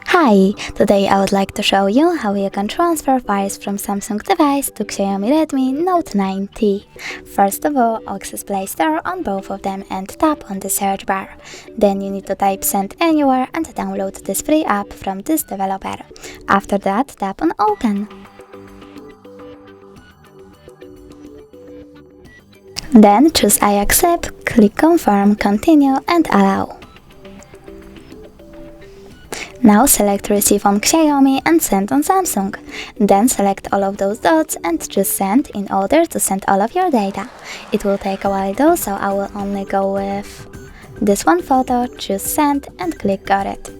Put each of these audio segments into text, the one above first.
Hi! Today I would like to show you how you can transfer files from Samsung device to Xiaomi Redmi Note 9T. First of all, access Play Store on both of them and tap on the search bar. Then you need to type Send Anywhere and download this free app from this developer. After that, tap on Open. Then choose I accept, click Confirm, Continue and Allow. Now select Receive on Xiaomi and Send on Samsung. Then select all of those dots and choose Send in order to send all of your data. It will take a while though, so I will only go with this one photo, choose Send and click Got it.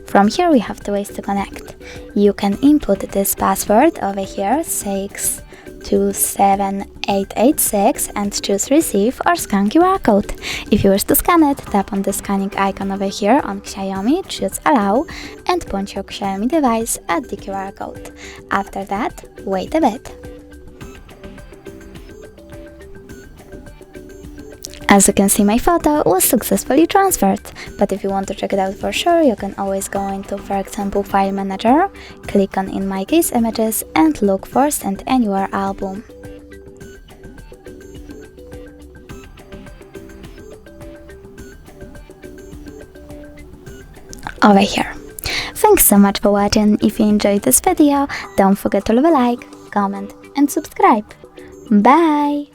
From here we have two ways to connect. You can input this password over here, 627886, and choose Receive or scan QR code. If you wish to scan it, tap on the scanning icon over here on Xiaomi, choose Allow and point your Xiaomi device at the QR code. After that, wait a bit. As you can see, my photo was successfully transferred, but if you want to check it out for sure, you can always go into, for example, File Manager, click on In My Case Images and look for Send Anywhere album. Over here. Thanks so much for watching. If you enjoyed this video, don't forget to leave a like, comment and subscribe. Bye!